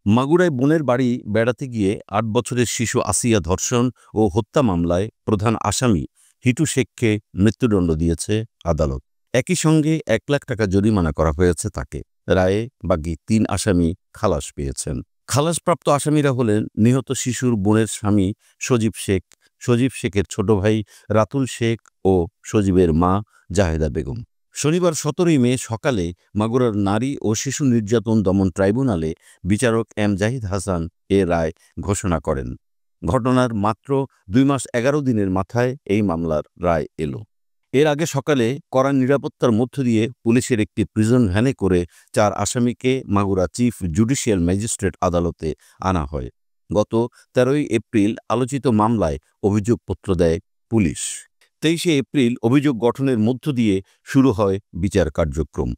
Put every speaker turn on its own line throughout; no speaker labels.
মাগুরায় বোনের বাড়ি বেড়াতে গিয়ে ৮ বছরের শিশু আসিয়া ধর্ষণ ও হত্যা মামলায় প্রধান আসামি হিটু শেখকে মৃত্যুদণ্ড দিয়েছে আদালত। একই সঙ্গে ১ লাখ টাকা জরিমানা করা হয়েছে তাকে। রায়ে বাকি ৩ আসামি খালাস পেয়েছেন। খালাসপ্রাপ্ত আসামিরা হলেন নিহত শিশুর বোনের স্বামী সজীব শেখ, সজীব শেখের ছোট ভাই রাতুল শেখ ও সজীবের মা জাহেদা বেগম। শনিবার ১৭ই মে সকালে মাগুরার নারী ও শিশু নির্যাতন দমন ট্রাইব্যুনালে বিচারক এম জাহিদ হাসান এ রায় ঘোষণা করেন। ঘটনার মাত্র ২ মাস ১১ দিনের মাথায় এই মামলার রায় এলো। এর আগে সকালে কড়া নিরাপত্তার মধ্য দিয়ে পুলিশের একটি প্রিজন ভ্যানে করে ৪ আসামিকে মাগুরা চিফ জুডিশিয়াল ম্যাজিস্ট্রেট আদালতে আনা হয়। গত ১৩ই এপ্রিল আলোচিত মামলায় অভিযোগপত্র দেয় পুলিশ। ২৩শে এপ্রিল অভিযোগ গঠনের মধ্য দিয়ে শুরু হয় বিচার কার্যক্রম।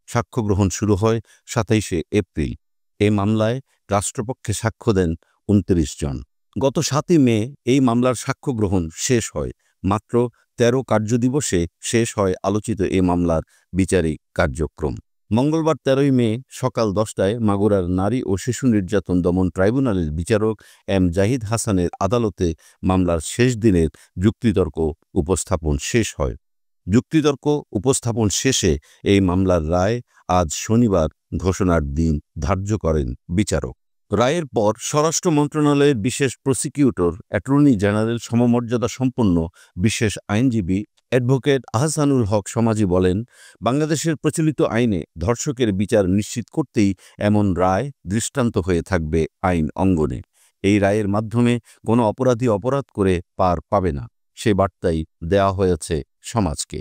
সাক্ষ্য গ্রহণ শুরু হয় ২৭শে এপ্রিল। এ মামলায় রাষ্ট্রপক্ষে সাক্ষ্য দেন ২৯ জন। গত ৭ই মে এই মামলার সাক্ষ্য গ্রহণ শেষ হয়। মাত্র ১৩ কার্যদিবসে শেষ হয় আলোচিত এ মামলার বিচারিক কার্যক্রম। মঙ্গলবার ১৩ই মে সকাল ১০টায় মাগুরার নারী ও শিশু নির্যাতন দমন ট্রাইব্যুনালের বিচারক এম জাহিদ হাসানের আদালতে মামলার শেষ দিনের যুক্তিতর্ক উপস্থাপন শেষ হয়। যুক্তিতর্ক উপস্থাপন শেষে এই মামলার রায় আজ শনিবার ঘোষণার দিন ধার্য করেন বিচারক। রায়ের পর স্বরাষ্ট্র মন্ত্রণালয়ের বিশেষ প্রসিকিউটর অ্যাটর্নি জেনারেল সমমর্যাদা সম্পন্ন বিশেষ আইনজীবী অ্যাডভোকেট আহসানুল হক সমাজি বলেন, বাংলাদেশের প্রচলিত আইনে ধর্ষকের বিচার নিশ্চিত করতেই এমন রায় দৃষ্টান্ত হয়ে থাকবে আইন অঙ্গনে। এই রায়ের মাধ্যমে কোনো অপরাধী অপরাধ করে পার পাবে না, সে বার্তাই দেয়া হয়েছে সমাজকে।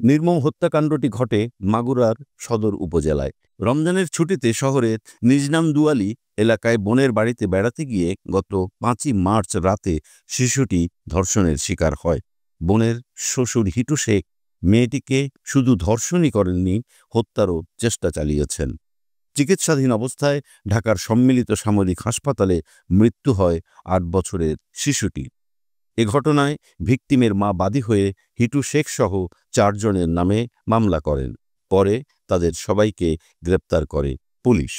নির্মম হত্যাকাণ্ডটি ঘটে মাগুরার সদর উপজেলায়। রমজানের ছুটিতে শহরের নিজনাম দুয়ালি এলাকায় বোনের বাড়িতে বেড়াতে গিয়ে গত ৫ই মার্চ রাতে শিশুটি ধর্ষণের শিকার হয়। বোনের শ্বশুর হিটু শেখ মেয়েটিকে শুধু ধর্ষণই করেননি, হত্যারও চেষ্টা চালিয়েছেন। চিকিৎসাধীন অবস্থায় ঢাকার সম্মিলিত সামরিক হাসপাতালে মৃত্যু হয় ৮ বছরের শিশুটি। এ ঘটনায় ভিকটিমের মা বাদী হয়ে হিটু শেখ সহ ৪ জনের নামে মামলা করেন। পরে তাদের সবাইকে গ্রেপ্তার করে পুলিশ।